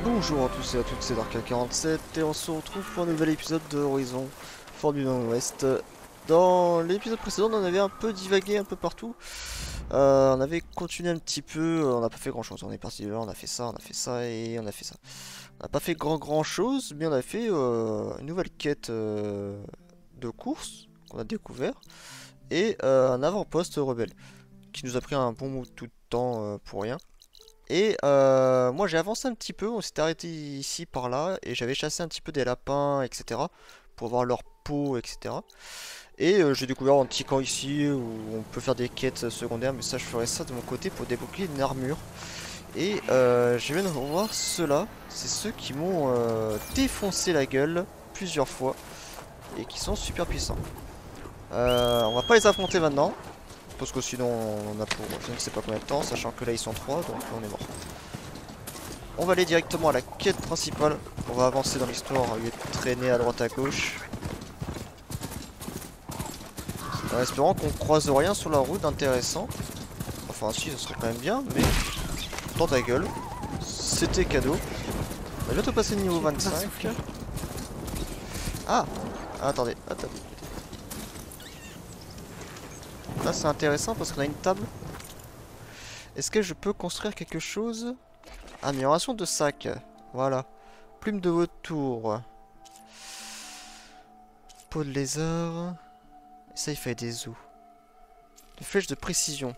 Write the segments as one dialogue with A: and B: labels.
A: Bonjour à tous et à toutes, c'est Dark47 et on se retrouve pour un nouvel épisode de Horizon Forbidden West. Dans l'épisode précédent, on en avait un peu divagué un peu partout. On avait continué un petit peu, on n'a pas fait grand chose. On est parti de là, on a fait ça et on a fait ça. On n'a pas fait grand chose, mais on a fait une nouvelle quête de course qu'on a découvert et un avant-poste rebelle qui nous a pris un bon bout de temps pour rien. Et moi j'ai avancé un petit peu, on s'était arrêté ici par là et j'avais chassé un petit peu des lapins, etc. pour voir leur peau, etc. Et j'ai découvert un petit camp ici où on peut faire des quêtes secondaires, mais ça je ferai ça de mon côté pour débloquer une armure. Et je viens de revoir ceux-là, c'est ceux qui m'ont défoncé la gueule plusieurs fois et qui sont super puissants. On va pas les affronter maintenant. Parce que sinon on a pour je ne sais pas combien de temps, sachant que là ils sont 3, donc on est mort. On va aller directement à la quête principale. On va avancer dans l'histoire au lieu de traîner à droite à gauche. En espérant qu'on croise rien sur la route d'intéressant. Enfin si, ce serait quand même bien, mais dans ta gueule. C'était cadeau. On va bientôt passer niveau 25. Ah, attendez. Là c'est intéressant parce qu'on a une table. Est-ce que je peux construire quelque chose? Amélioration de sac. Voilà. Plume de vautour. Peau de lézard. Et ça il fait des os. Des flèches de précision.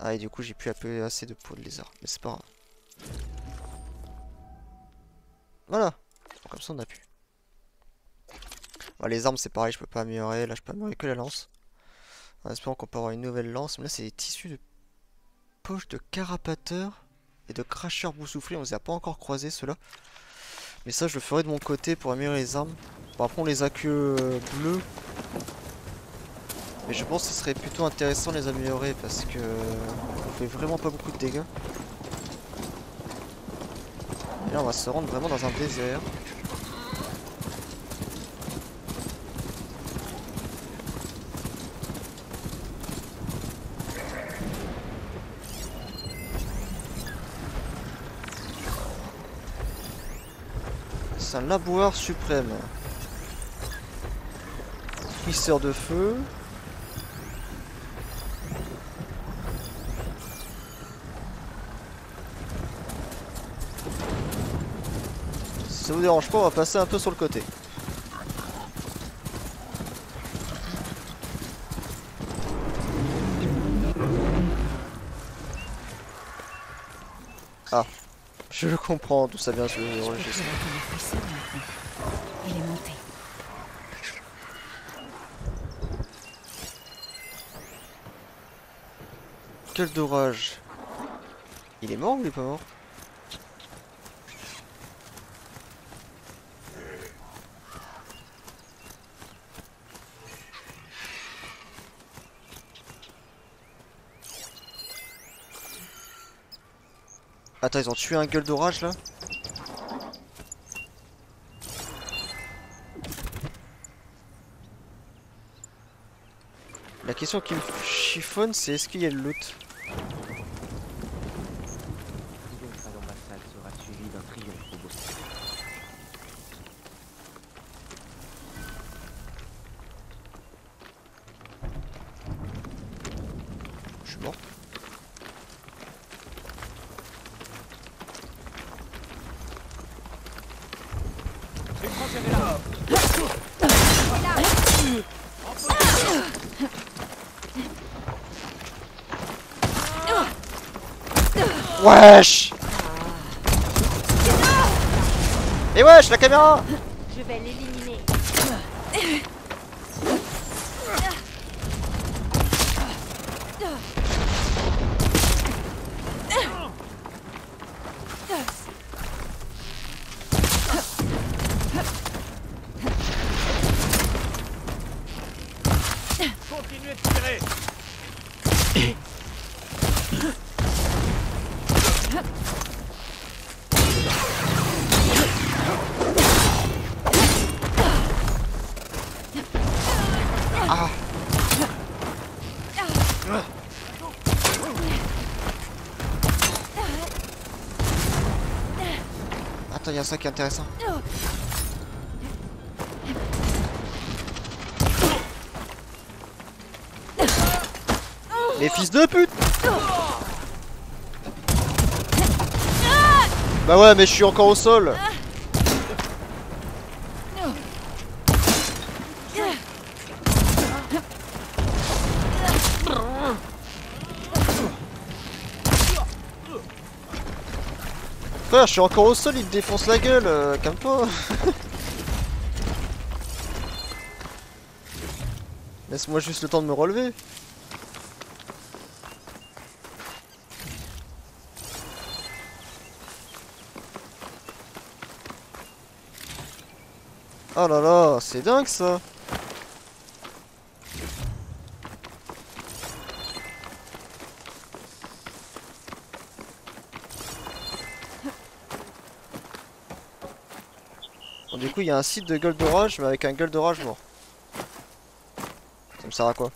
A: Ah et du coup j'ai plus assez de peau de lézard. Mais c'est pas grave. Voilà. Comme ça on a pu. Bon, les armes c'est pareil, je peux pas améliorer. Là je peux améliorer que la lance. En espérant qu'on peut avoir une nouvelle lance. Mais là c'est des tissus de poche de carapateur et de cracheur boussouflé. On les a pas encore croisés ceux-là. Mais ça je le ferai de mon côté pour améliorer les armes. Bon après on les a que bleus. Mais je pense que ce serait plutôt intéressant de les améliorer parce que on fait vraiment pas beaucoup de dégâts. Et là on va se rendre vraiment dans un désert. C'est un laboureur suprême. Frisseur de feu. Si ça vous dérange pas, on va passer un peu sur le côté. Ah, je comprends d'où ça vient ce registre.
B: Il est monté.
A: Quel d'orage. Il est mort ou il est pas mort? Attends, ils ont tué un gueule d'orage là? La question qui me chiffonne, c'est est-ce qu'il y a le loot?
C: À l'ambassade sera suivi d'un triomphe robot.
A: Je suis mort. Wesh! Et wesh, la caméra!
B: Je vais l'éliminer.
C: Continuez de tirer.
A: Attends, il y a ça qui est intéressant. Les fils de pute! Bah ouais, mais je suis encore au sol. Frère, je suis encore au sol, il te défonce la gueule, calme-toi. Laisse-moi juste le temps de me relever. Oh là là, c'est dingue ça. Bon, du coup, il y a un site de gueule d'orage, mais avec un gueule d'orage mort. Ça me sert à quoi?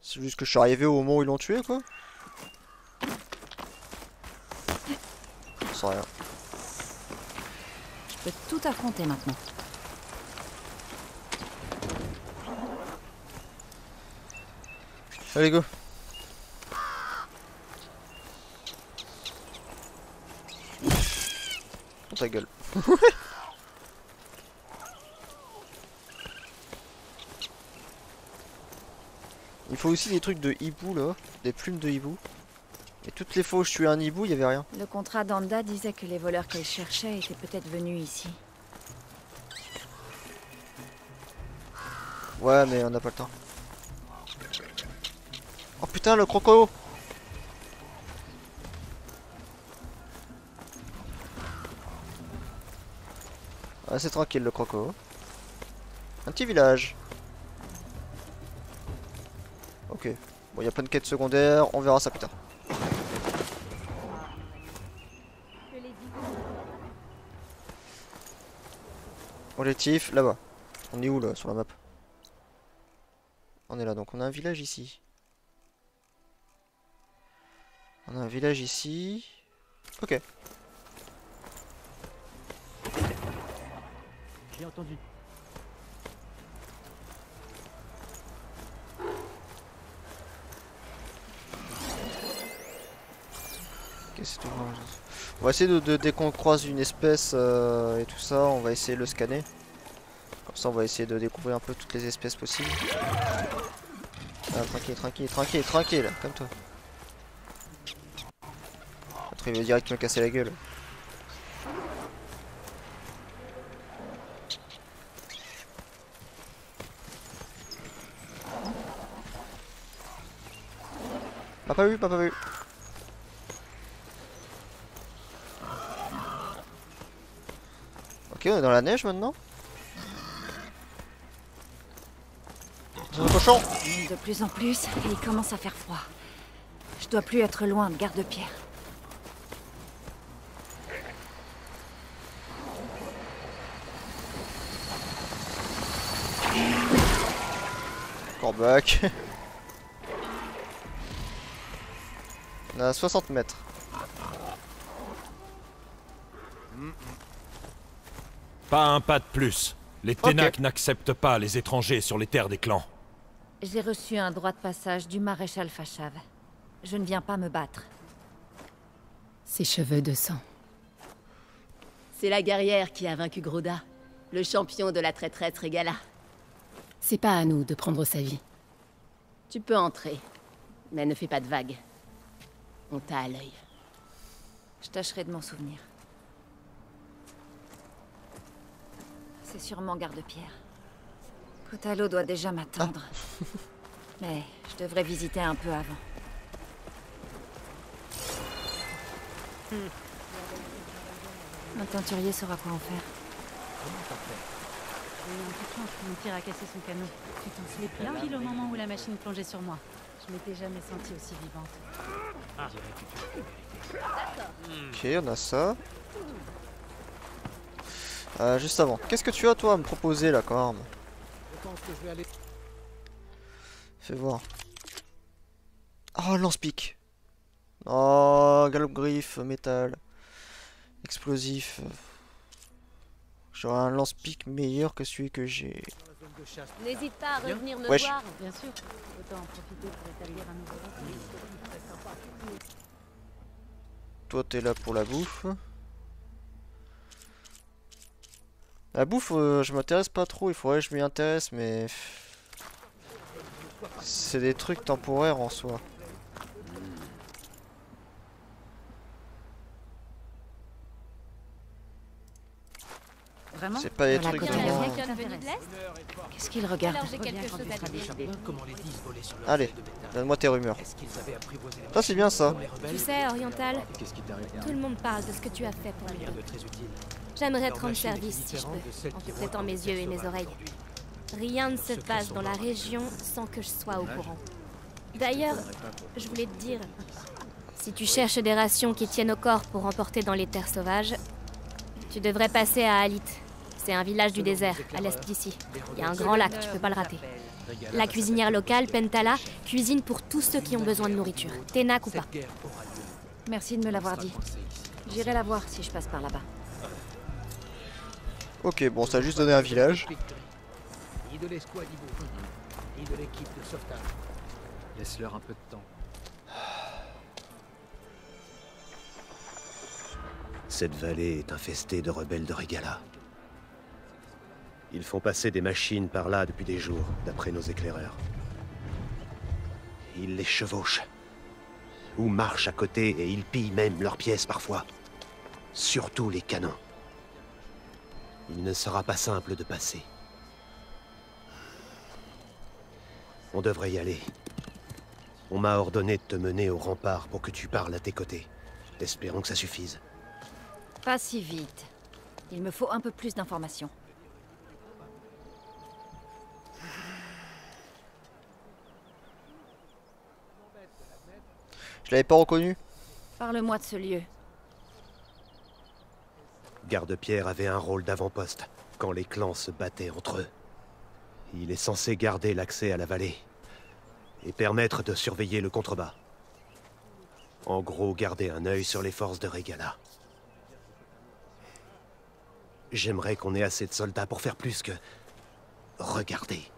A: C'est juste que je suis arrivé au moment où ils l'ont tué, quoi. Je sais rien.
B: Je peux tout affronter maintenant.
A: Allez, go. Oh, ta gueule. Il faut aussi des trucs de hibou là, des plumes de hibou. Et toutes les fois où je tuais un hibou, il y avait rien.
B: Le contrat d'Anda disait que les voleurs qu'elle cherchait étaient peut-être venus ici.
A: Ouais, mais on n'a pas le temps. Oh putain, le croco! Ah, c'est tranquille le croco. Un petit village. Ok. Bon, il y a plein de quêtes secondaires, on verra ça plus tard. Objectif, là-bas. On est où là, sur la map? On est là, donc on a un village ici. On a un village ici. Ok.
C: J'ai entendu.
A: Ok, c'est tout. On va essayer dès qu'on croise une espèce et tout ça, on va essayer de le scanner. Comme ça, on va essayer de découvrir un peu toutes les espèces possibles. Ah, tranquille, tranquille, tranquille, tranquille, comme toi. L'autre, il veut direct me casser la gueule. M'a pas vu, m'a pas vu. Ok, on est dans la neige maintenant. C'est un cochon.
B: De plus en plus, et il commence à faire froid. Je dois plus être loin de Garde-Pierre.
A: Corbac. On est à 60 mètres.
D: Pas un pas de plus. Les Ténac n'acceptent pas les étrangers sur les terres des clans.
B: J'ai reçu un droit de passage du maréchal Fachav. Je ne viens pas me battre.
E: Ses cheveux de sang.
F: C'est la guerrière qui a vaincu Groda, le champion de la traîtresse Régala.
E: C'est pas à nous de prendre sa vie.
F: Tu peux entrer, mais ne fais pas de vagues. On t'a à l'œil.
B: Je tâcherai de m'en souvenir. C'est sûrement Garde-Pierre. Kotalo doit déjà m'attendre. Mais je devrais visiter un peu avant. Un teinturier saura quoi en faire.
G: J'ai eu un coup de chance, mon tir a cassé son canon. Tu t'en souviens bien pile au moment où la machine plongeait sur moi. Je m'étais jamais sentie aussi vivante.
A: Ok, on a ça. Juste avant. Qu'est-ce que tu as toi à me proposer là comme arme? Fais voir. Oh, lance-pique. Oh, galop griffe, métal. Explosif. J'aurais un lance-pique meilleur que celui que j'ai.
F: N'hésite pas à revenir me
A: Wesh.
F: voir.
G: Bien sûr. Autant en profiter pour établir un nouveau refuge.
A: Toi, t'es là pour la bouffe. La bouffe, je m'intéresse pas trop. Il faudrait que je m'y intéresse, mais... C'est des trucs temporaires en soi.
G: Vraiment?
A: C'est pas des
B: Voilà,
A: trucs
B: côté
A: vraiment...
B: droit.
F: Quelqu'un venu de l'Est?
B: Qu'est-ce qu'il regarde?
F: Alors j'ai quelque chose à te dire.
A: Allez, donne-moi tes rumeurs. Ça, c'est bien ça.
H: Tu sais, Oriental, tout le monde parle de ce que tu as fait pour lui. J'aimerais te rendre service si je peux, en te prêtant mes yeux et mes oreilles. Rien ne se passe dans la région sans que je sois au courant. D'ailleurs, je voulais te dire, si tu cherches des rations qui tiennent au corps pour emporter dans les terres sauvages, tu devrais passer à Alit. C'est un village du désert, à l'est d'ici. Il y a un grand lac, tu peux pas le rater. La cuisinière locale, Pentala, cuisine pour tous ceux qui ont besoin de nourriture. Ténac ou pas.
B: Merci de me l'avoir dit. J'irai la voir si je passe par là-bas.
A: Ok, bon, ça a juste donné un village.
C: Ni de l'escouade Ibo, ni de l'équipe de sauvetage. Laisse-leur un peu de temps.
I: Cette vallée est infestée de rebelles de Regala. Ils font passer des machines par là depuis des jours, d'après nos éclaireurs. Ils les chevauchent. Ou marchent à côté et ils pillent même leurs pièces parfois. Surtout les canons. Il ne sera pas simple de passer. On devrait y aller. On m'a ordonné de te mener au rempart pour que tu parles à tes côtés. Espérons que ça suffise.
B: Pas si vite. Il me faut un peu plus d'informations.
A: Je l'avais pas reconnu.
B: Parle-moi de ce lieu.
I: Garde-Pierre avait un rôle d'avant-poste quand les clans se battaient entre eux. Il est censé garder l'accès à la vallée et permettre de surveiller le contrebas. En gros, garder un œil sur les forces de Regala. J'aimerais qu'on ait assez de soldats pour faire plus que... regarder.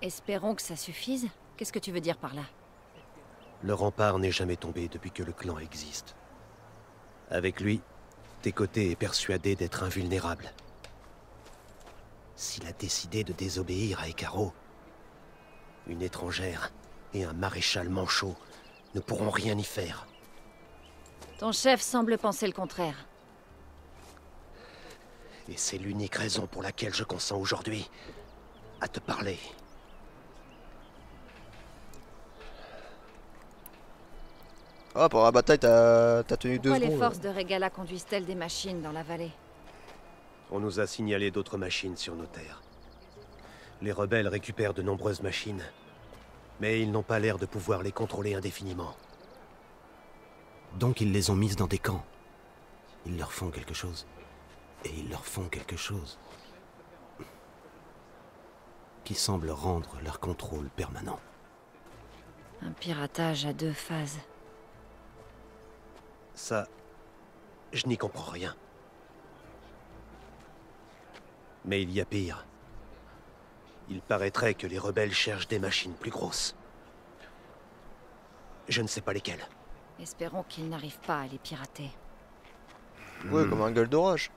B: Espérons que ça suffise. Qu'est-ce que tu veux dire par là?
I: Le rempart n'est jamais tombé depuis que le clan existe. Avec lui, Tékoté est persuadé d'être invulnérable. S'il a décidé de désobéir à Ekaro, une étrangère et un maréchal manchot ne pourront rien y faire.
B: Ton chef semble penser le contraire.
I: Et c'est l'unique raison pour laquelle je consens aujourd'hui à te parler.
A: Ah, pendant la bataille, t'as tenu 2
B: Pourquoi les
A: secondes.
B: forces de Regala conduisent-elles des machines dans la vallée?
I: On nous a signalé d'autres machines sur nos terres. Les rebelles récupèrent de nombreuses machines, mais ils n'ont pas l'air de pouvoir les contrôler indéfiniment. Donc ils les ont mises dans des camps. Ils leur font quelque chose. Et ils leur font quelque chose qui semble rendre leur contrôle permanent.
B: Un piratage à 2 phases.
I: Ça, je n'y comprends rien. Mais il y a pire. Il paraîtrait que les rebelles cherchent des machines plus grosses. Je ne sais pas lesquelles.
B: Espérons qu'ils n'arrivent pas à les pirater.
A: Ouais, comme un gueule d'orage.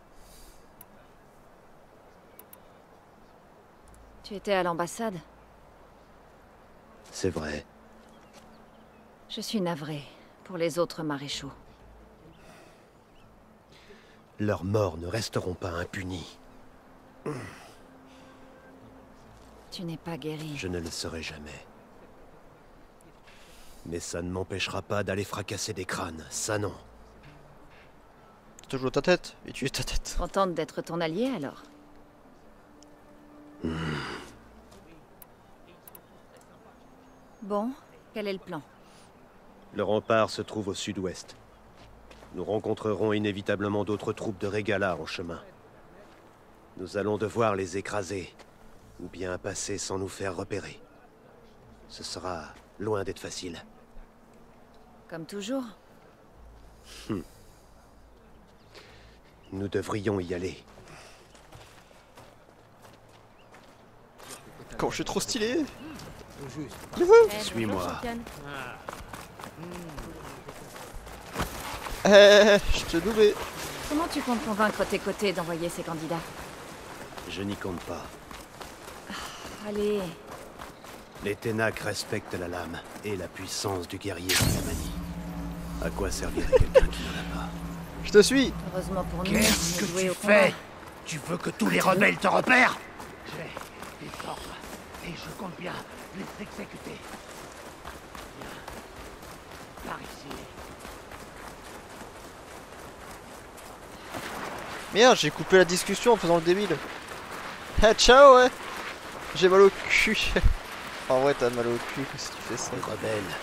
B: Tu étais à l'ambassade?
I: C'est vrai.
B: Je suis navrée pour les autres maréchaux.
I: Leurs morts ne resteront pas impunis.
B: Tu n'es pas guéri.
I: Je ne le serai jamais. Mais ça ne m'empêchera pas d'aller fracasser des crânes, ça non.
A: Toujours ta tête, et tu es ta tête.
B: Contente d'être ton allié alors? Bon, quel est le plan?
I: Le rempart se trouve au sud-ouest. Nous rencontrerons inévitablement d'autres troupes de Regala en chemin. Nous allons devoir les écraser, ou bien passer sans nous faire repérer. Ce sera loin d'être facile.
B: Comme toujours.
I: Nous devrions y aller.
A: Quand je suis trop stylé.
I: Suis-moi.
A: Je te loupais.
B: Comment tu comptes convaincre tes côtés d'envoyer ces candidats?
I: Je n'y compte pas.
B: Allez,
I: Les Ténac respectent la lame et la puissance du guerrier qui la manie. À quoi servirait quelqu'un qui n'en a pas?
A: Je te suis.
B: heureusement pour nous,
C: Qu'est-ce
B: on
C: que
B: est doués
C: tu
B: au
C: fais?
B: combat.
C: Tu veux que tous les rebelles te repèrent? J'ai des ordres et je compte bien les exécuter. Viens. Par ici.
A: Merde, j'ai coupé la discussion en faisant le débile. Ah, ciao, ouais. J'ai mal au cul. En vrai, t'as mal au cul si tu fais ça.
I: Les rebelles,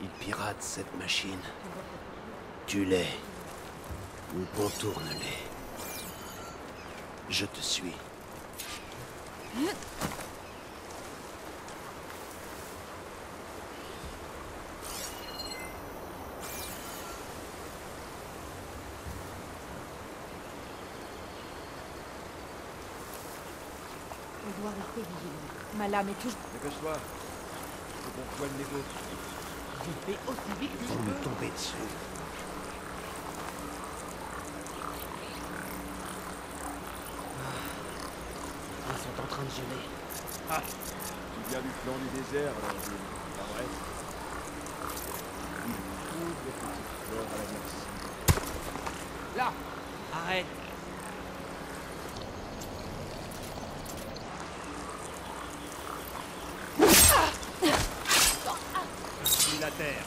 I: ils piratent cette machine. Tue-les ou contourne-les. Je te suis.
G: On doit rester vigilant. Ma lame est toujours...
C: Dépêche-toi. Faut qu'on poigne les autres. Je fais aussi vite que
I: Ils vont nous tomber dessus.
C: Ils sont en train de geler.
J: Ah, tu viens du flanc du désert, alors pas vrai. Il trouve les petites fleurs à la merci.
C: Là. Arrête.
J: Suis la terre.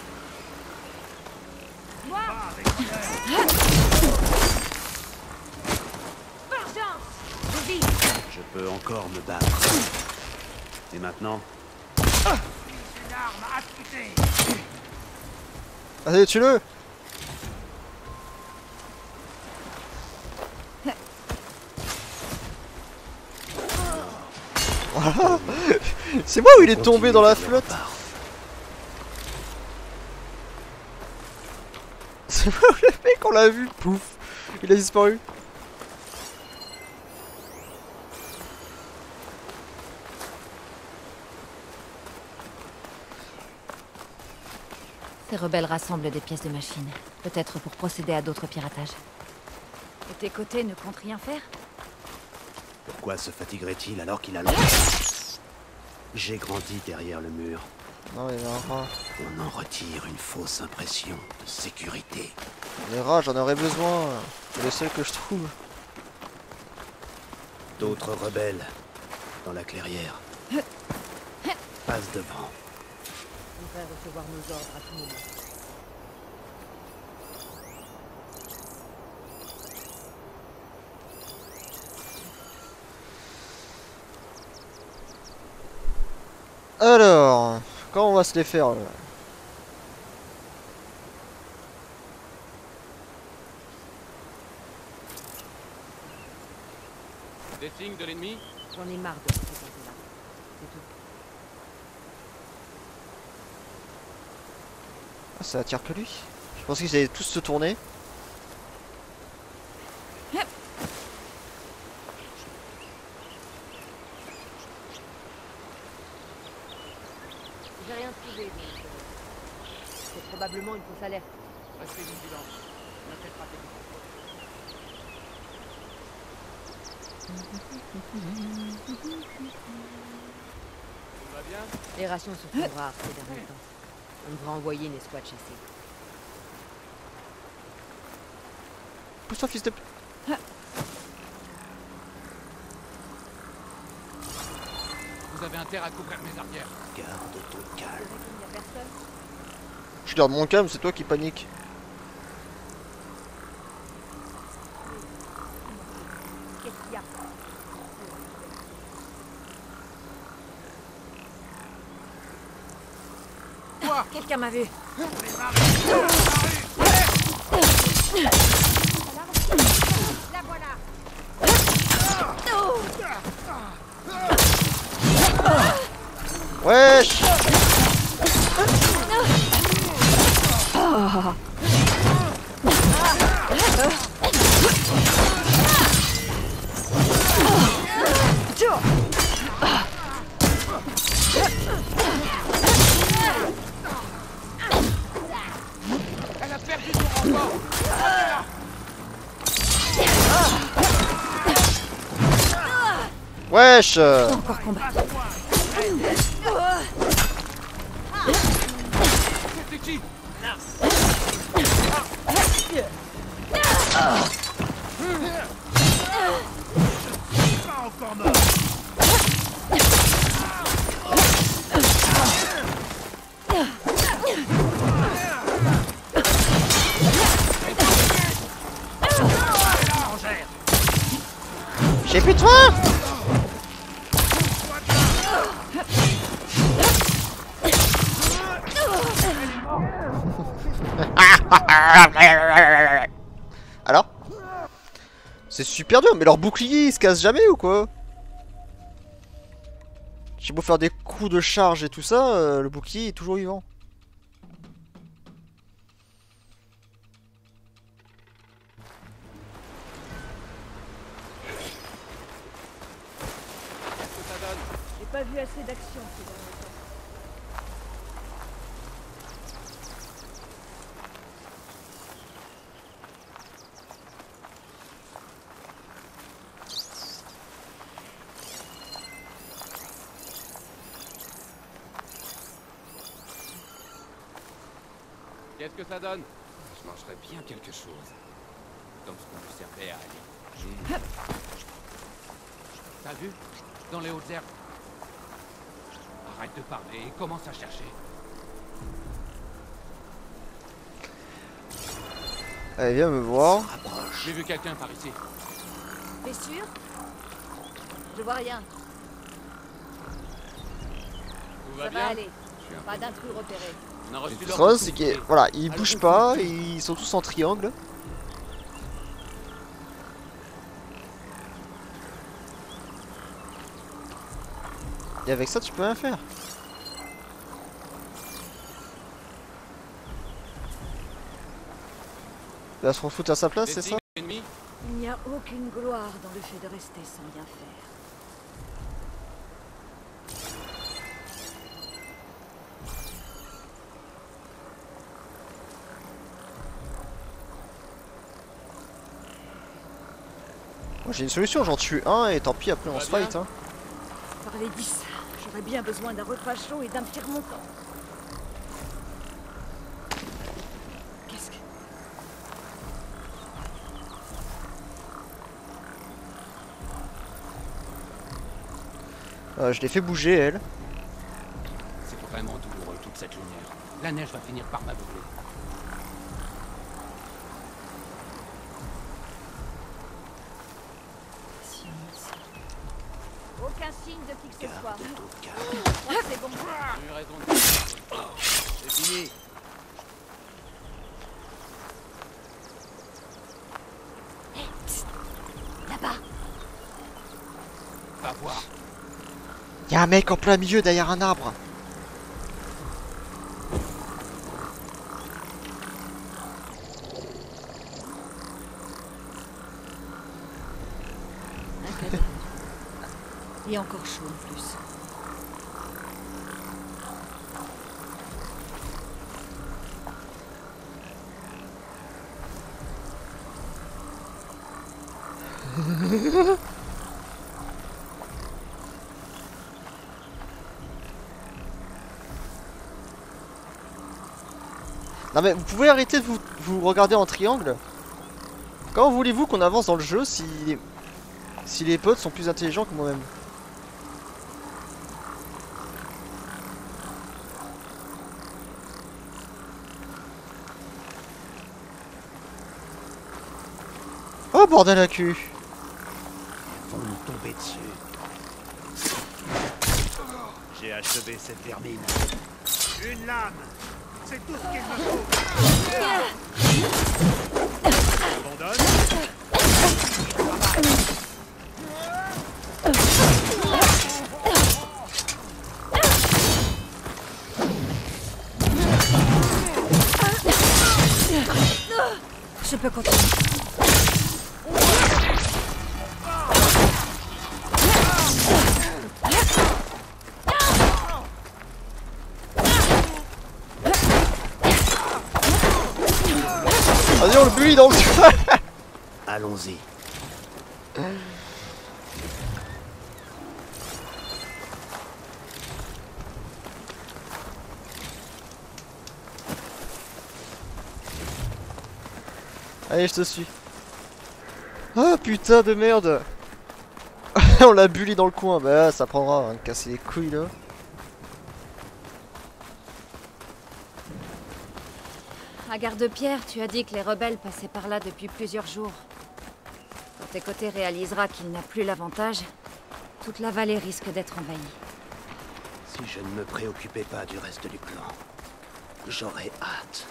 I: Je peux encore me battre. Et maintenant?
C: Une arme affûtée.
A: Allez, tue-le. Voilà. C'est moi où il est tombé dans la flotte. C'est moi où le mec, on l'a vu. Pouf. Il a disparu.
B: Ces rebelles rassemblent des pièces de machines. Peut-être pour procéder à d'autres piratages. Et tes côtés ne comptent rien faire?
I: Pourquoi se fatiguerait-il alors qu'il a l'envie? J'ai grandi derrière le mur.
A: Non, il y en a un rat.
I: On en retire une fausse impression de sécurité.
A: Les rats, j'en aurais besoin. C'est le seul que je trouve.
I: D'autres rebelles dans la clairière. Passe devant.
F: On devrait recevoir nos ordres à tout moment.
A: Alors, comment on va se les faire là?
J: Des signes de l'ennemi?
F: J'en ai marre de ces là. C'est tout.
A: Ah, ça attire que lui. Je pensais qu'ils allaient tous se tourner.
F: J'ai rien trouvé, donc... c'est probablement une fausse alerte.
J: Restez vigilants. Ne faites pas Tout va bien?
F: Les rations sont plus rares ces derniers temps. On devrait envoyer une escouade chassée.
A: Pousse-toi, fils de...
J: Vous avez intérêt à couvrir mes arrières.
I: Garde ton calme.
F: Il n'y a personne?
A: Je garde mon calme, c'est toi qui panique.
F: Qu'est-ce qu'il y a?
B: Quelqu'un m'a vu.
H: La voilà.
A: Wesh.
C: Elle a perdu son renfort.
A: Wesh.
B: Encore combat.
C: C'était qui? Pas encore mort.
A: J'ai plus de soin. Alors? C'est super dur, mais leur bouclier il se casse jamais ou quoi? J'ai beau faire des coups de charge et tout ça, le bouclier est toujours vivant.
K: J'ai pas vu assez d'action ces derniers temps.
J: Qu'est-ce que ça donne?
L: Je mangerais bien quelque chose. Comme ce qu'on lui servait à Ali.
C: T'as vu? Dans les hautes herbes. Arrête de parler et commence à chercher.
A: Allez, viens me voir.
C: J'ai vu quelqu'un par ici.
B: T'es sûr? Je vois rien.
C: Tout
B: Ça
C: va
B: va
C: bien?
B: aller. Pas d'intrus repérés.
C: On a reçu
A: Ce qui
C: l'ordre de
A: c'est
C: tout
A: qu'ils voilà, ils bougent pas, ils sont tous en triangle. Et avec ça, tu peux rien faire. Il va se refoutre à sa place, c'est ça?
B: Il n'y a aucune gloire dans le fait de rester sans rien faire.
A: Moi j'ai une solution, j'en tue un et tant pis après on se fight hein.
K: Parlez d'Issa, j'aurais bien besoin d'un repas chaud et d'un petit remontant. Qu'est-ce que...
A: Je l'ai fait bouger elle.
C: C'est vraiment douloureux toute cette lumière. La neige va finir par m'aveugler.
K: Aucun signe de qui que ce soit. C'est bon.
C: J'ai eu raison de dire. C'est fini.
B: Là-bas.
C: Va voir.
A: Y'a un mec en plein milieu derrière un arbre.
B: Un cadavre. Et encore chaud en plus.
A: Non mais vous pouvez arrêter de vous regarder en triangle? Comment voulez-vous qu'on avance dans le jeu si les potes sont plus intelligents que moi-même? Oh bordel à cul!
C: Ils vont nous tomber dessus. J'ai achevé cette vermine. Une lame. C'est tout ce qu'il me faut. Abandonne.
B: tu peux continuer.
A: Vas-y, on le bulle dans le
I: Allons-y.
A: Allez, je te suis. Ah putain de merde. On l'a bully dans le coin. Bah ça prendra, hein, casser les couilles là.
B: À Garde-Pierre, tu as dit que les rebelles passaient par là depuis plusieurs jours. Quand tes côtés réalisera qu'il n'a plus l'avantage, toute la vallée risque d'être envahie.
I: Si je ne me préoccupais pas du reste du clan, j'aurais hâte.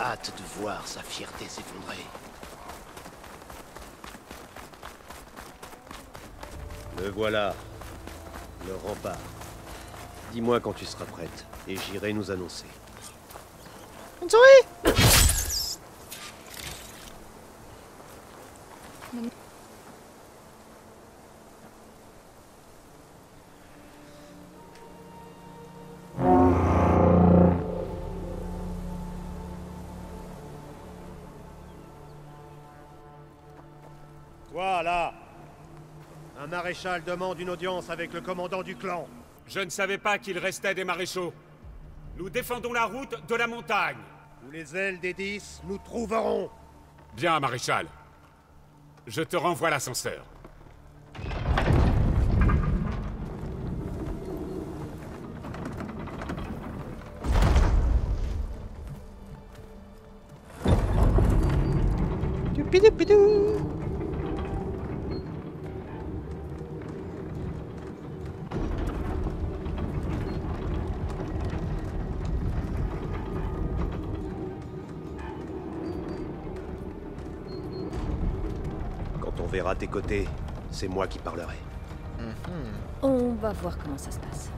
I: Hâte de voir sa fierté s'effondrer. Le voilà, le rempart. Dis-moi quand tu seras prête, et j'irai nous annoncer.
A: Une souris.
C: Toi, là! Un maréchal demande une audience avec le commandant du clan.
L: Je ne savais pas qu'il restait des maréchaux. Nous défendons la route de la montagne.
C: Sous les ailes des 10, nous trouverons.
L: Bien, maréchal. Je te renvoie l'ascenseur.
A: Doupidou.
I: Quand on verra tes côtés, c'est moi qui parlerai.
B: On va voir comment ça se passe.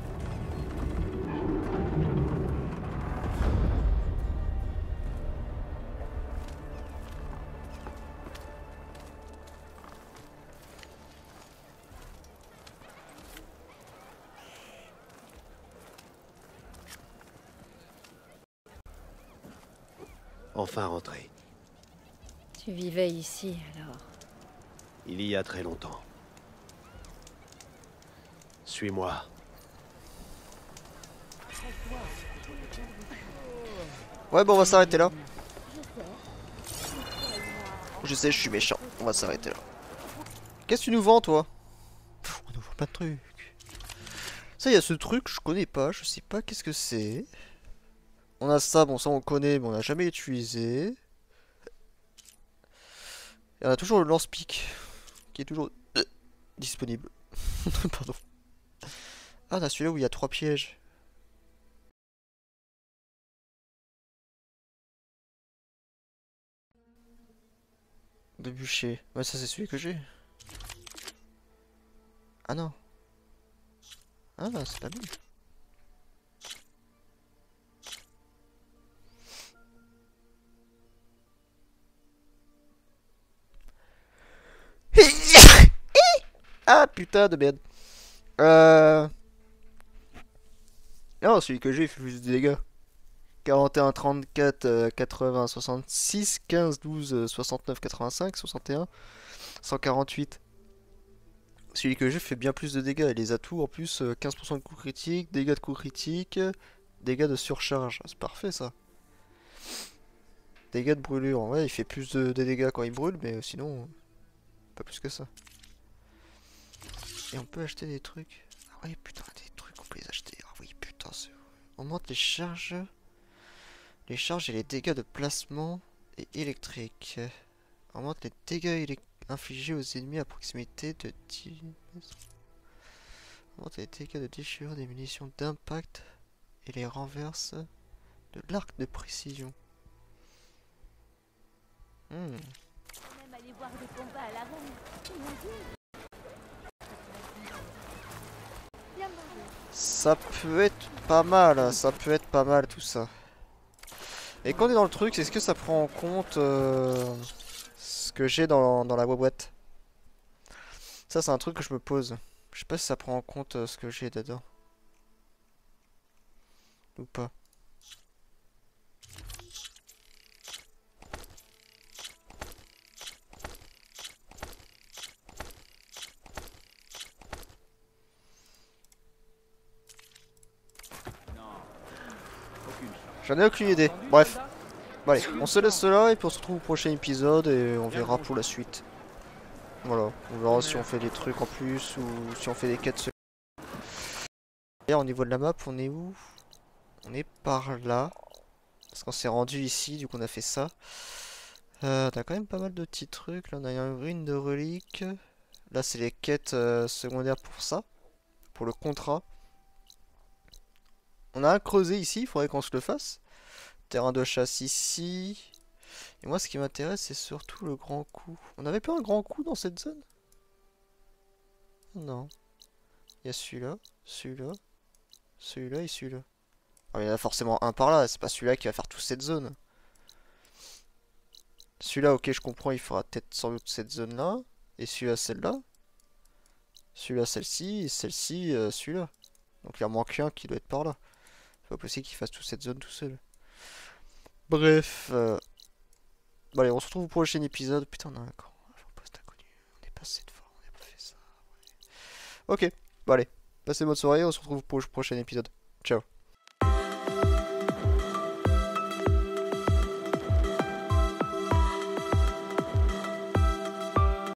I: Enfin rentré.
B: Tu vivais ici, alors?
I: Il y a très longtemps. Suis-moi.
A: Ouais, bon, on va s'arrêter là. Je sais, je suis méchant. On va s'arrêter là. Qu'est-ce que tu nous vends, toi? On nous vend plein de trucs. Ça, il y a ce truc, je connais pas. Je sais pas qu'est-ce que c'est. On a ça, bon, ça on connaît, mais on n'a jamais utilisé. Et on a toujours le lance-pique qui est toujours disponible. Pardon. Ah, on a celui-là où il y a 3 pièges. De bûcher. Ouais, ça c'est celui que j'ai. Ah non. Ah non, c'est pas lui. Ah putain de merde. Non, celui que j'ai fait plus de dégâts. 41, 34, 80, 66, 15, 12, 69, 85, 61, 148. Celui que j'ai fait bien plus de dégâts. Et les atouts en plus, 15% de coups critiques, dégâts de coups critiques, dégâts de surcharge. C'est parfait ça. Dégâts de brûlure. Ouais, il fait plus de dégâts quand il brûle, mais sinon, pas plus que ça. Et on peut acheter des trucs. Ah oui, putain, des trucs, on peut les acheter. Ah oui, putain, c'est vrai. On monte les charges. Les charges et les dégâts de placement et électrique. On monte les dégâts infligés aux ennemis à proximité de 10. On monte les dégâts de déchirure des munitions d'impact et les renverse de l'arc de précision.
H: Même aller voir des combats à l'arène.
A: Ça peut être pas mal, ça peut être pas mal tout ça. Et quand on est dans le truc, est-ce que ça prend en compte ce que j'ai dans la boîte? Ça, c'est un truc que je me pose. Je sais pas si ça prend en compte ce que j'ai dedans. Ou pas. J'en ai aucune idée. Bref. Bon, allez, on se laisse là et puis on se retrouve au prochain épisode et on verra pour la suite. Voilà, on verra si on fait des trucs en plus ou si on fait des quêtes. Et au niveau de la map, on est où? On est par là. Parce qu'on s'est rendu ici, du coup on a fait ça. T'as quand même pas mal de petits trucs. Là on a une ruine de reliques. Là c'est les quêtes secondaires pour ça. Pour le contrat. On a un creuset ici, il faudrait qu'on se le fasse. Terrain de chasse ici. Et moi ce qui m'intéresse c'est surtout le grand coup. On avait pas un grand coup dans cette zone? Non. Il y a celui-là, celui-là, celui-là et celui-là. Ah, il y en a forcément un par là, c'est pas celui-là qui va faire toute cette zone. Celui-là, ok, je comprends, il fera peut-être sans doute cette zone-là. Et celui-là, celle-là. Celui-là, celle-ci. Et celle-ci, celui-là. Donc il en manque un qui doit être par là. C'est pas possible qu'il fasse toute cette zone tout seul. Bref. Bon, allez, on se retrouve au prochain épisode. Putain, on a un grand poste inconnu. On est passé devant, on n'a pas fait ça. Ouais. Ok, bon allez. Passez bonne soirée, on se retrouve pour le prochain épisode. Ciao.